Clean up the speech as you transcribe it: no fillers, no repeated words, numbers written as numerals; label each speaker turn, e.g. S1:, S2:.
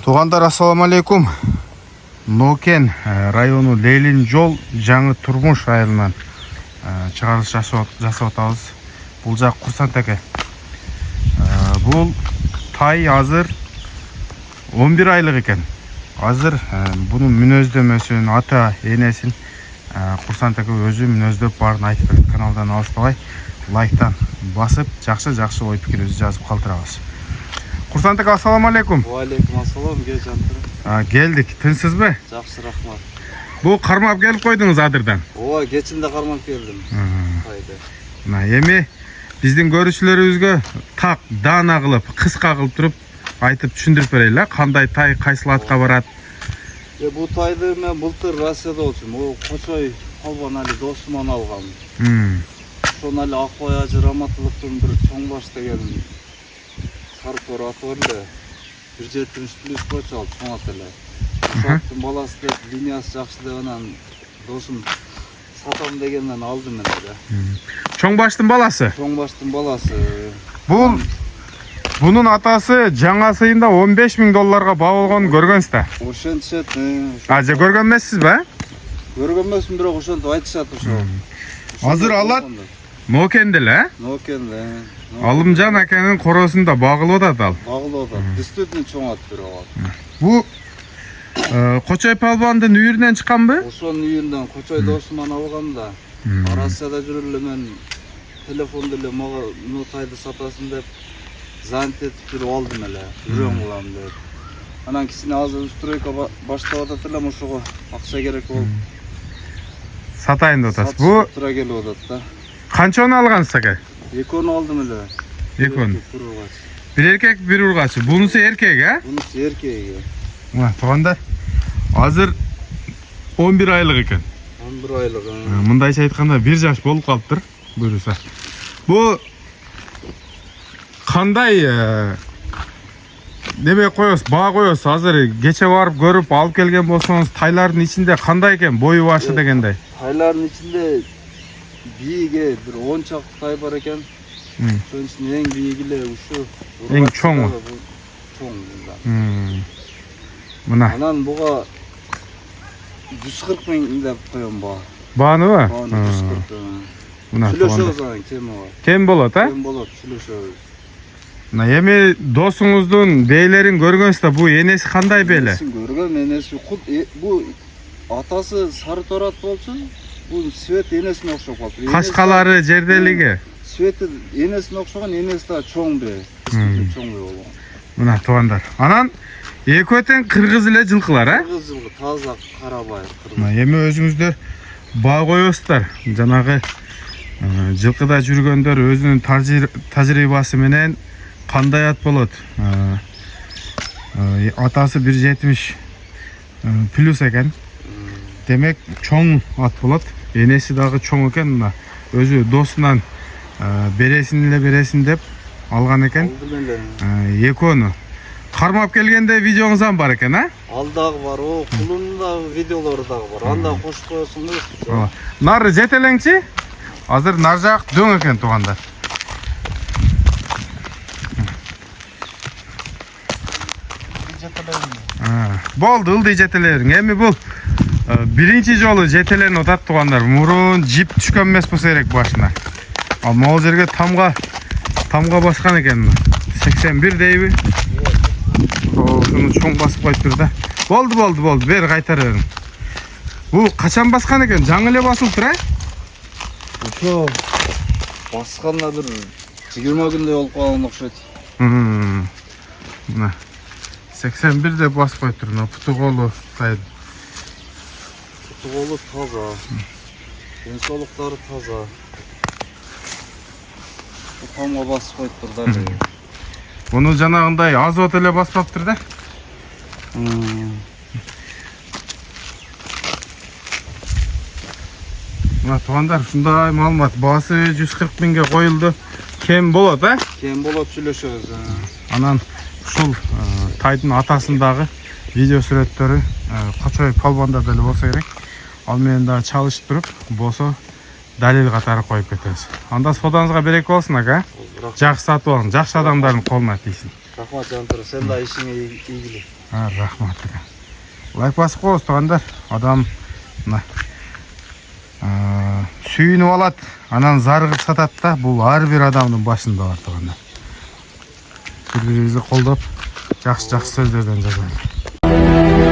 S1: Туғандар, ассаламу алейкум. Нокен району Лейлин жол жаңы турмуш айылынан чыгарылыш жасап атабыз. Бул жак Курсантеке. Бул тай азыр 11 айлык экен. Азыр бунун мүнөздөмөсүн, ата энесин Курсантеке өзү мүнөздөп барын айтып берет. Каналдан алыстабай лайктан басып, жакшы ой пикирибизди жазып калтырабыз. Курсантеке, ассаламу алейкум.
S2: Алейкум ассалам, Жантыр.
S1: Келдик, тынчсызбы?
S2: Жакшы, рахмат.
S1: Бул кармап келип койдуңуз адырдан.
S2: Ооба, кечинде кармап келдим.
S1: Мына эми биздин көрүүчүлөрүбүзгө так даана кылып, кыска кылып туруп айтып түшүндүрүп берели, кандай тай кайсыл атка барат?
S2: Бул тайды мен былтыр Россияда болчумун. О, Кочой Албан али досуман алгам. Ошону али Акбай ажы Раматылыктын бир чоң баш деген сарпор аты бар эле. 170 плюс кочо ал чоң ат эле. Ошонун баласы деп линиясы жакшы деп анан досум сатам дегенден алдым мен эле.
S1: Чоң баштын баласы?
S2: Чоң баштын баласы.
S1: Bunun atası жаңасыйында $15.000 баа болгонун көргөнсүз да?
S2: Ошентишет.
S1: Ажа көргөн эмессиз ба?
S2: Көргөн эмесмин, бирок ошентип айтышат ошо.
S1: Азыр алат Нокенде эле?
S2: Нокенде.
S1: Алымжан акенин коросунда багылып атат ал.
S2: Багылып атат. Действительно чоң ат бирок ал.
S1: Бу Кочой палбандын үйүрүнөн чыкканбы?
S2: Ошонун үйүндөн Кочой досуман алгам да. Россияда жүрүп эле мен телефондо эле мага мына тайды сатасың деп занят этип жүрүп алдым эле. Үрөң кылам деп. Анан кичине азыр стройка баштап атат элем, ошого акча керек болуп.
S1: Сатайын деп атасыз. Бу
S2: тура келип атат да.
S1: Канчаны алгансыз аке?
S2: Экөөнү алдым эле.
S1: Экөөнү. Бир эркек, бир ургач. Бунусу эркек, а?
S2: Бунусу эркек.
S1: Мына туугандар, азыр 11 айлык экен.
S2: 11 айлык.
S1: Мындайча айтканда 1 жаш болуп калыптыр, буюрса. Бу кандай неме коёсуз, баа коёсуз? Азыр кече барып көрүп алып келген болсоңуз, тайлардын ичинде кандай экен бою башы дегендей?
S2: Тайлардын ичинде бийиги бир 10 чакты тай бар экен. Ошонун ичинде эң бийиги эле ушу.
S1: Эң чоңу.
S2: Чоң.
S1: Мына.
S2: Анан буга 140 миң деп коём баа.
S1: Бааныбы?
S2: 140.
S1: Мына
S2: сүйлөшөбүз кеми бар.
S1: Кем болот, а?
S2: Кем болот, сүйлөшөбүз.
S1: Мына эми досуңуздун бейлерин көргөнсүз да, бу энеси кандай бейле?
S2: Энесин көргөм, энеси бу атасы сары торат болчу, бу Свет энесине окшоп калды.
S1: Кашкалары, жерделиги.
S2: Свети энесине окшогон, энеси да чоң бе. Чоң бе болгон.
S1: Мына туугандар. Анан экөө тең кыргыз эле жылкылар, а?
S2: Кыргыз жылкы, таза карабай.
S1: Мына эми өзүңүздөр баа коёсуздар. Жанагы жылкыда жүргөндөр өзүнүн тажрыйбасы менен кандай ат болот? Атасы 170 плюс экен. Демек чоң ат болот. Энеси дагы чоң экен. Мына өзү досунан бересин деп алган экен. Экөөнү кармап келгенде видеоңуздан бар экен, а?
S2: Ал дагы бар, о, кулунун дагы видеолору дагы бар. Анда кошуп коесуңуз.
S1: Нары жетелеңчи? Азыр нар жак дөң экен туугандар. Болду, ылдый жетелериң. Эми бул биринчи жолу жетеленип атат туугандар. Мурун жип түшкөн эмес болсо керек башына. Ал могул жерге тамга баскан экен. 81 дейби? Ошону чоң басып коюптур да. Болду, бери кайтара бериң. Бул качан баскан экен? Жаңы эле басылыптыр, а?
S2: Ошо басканда бир 20 күндөй болуп калган окшойт.
S1: Мына 81 деп басып коюптур. Мына путу колу тайд.
S2: Путу колу таза. Денсаулыктары таза. Тамга басып коюптур да.
S1: Буну жанагындай азот эле баспаптыр да. Мына туугандар, ушундай маалымат. Баасы 140 миңге коюлду. Кем болот, а?
S2: Кем болот, сүйлөшөбүз.
S1: Анан ушул тайдын атасындагы видео сүрөттөрү Кочой палбанда деле болсо керек. Ал менен дагы чалышып туруп, болсо далил катары коюп кетебиз. Анда содаңызга береке болсун, ака. Жакшы сатып алың, жакшы адамдардын колуна тийсин.
S2: Рахмат, Жантыр, сен да ишиңе ийгилик.
S1: Рахмат. Лайк басып қойыңыз туғандар. Адам мына сүйініп алады, анан зарығып сатады да. Бұл әрбір адамның басында бар туғандар. Бір-біріңізді қолдап, жақсы сөздерден жазыңыздар.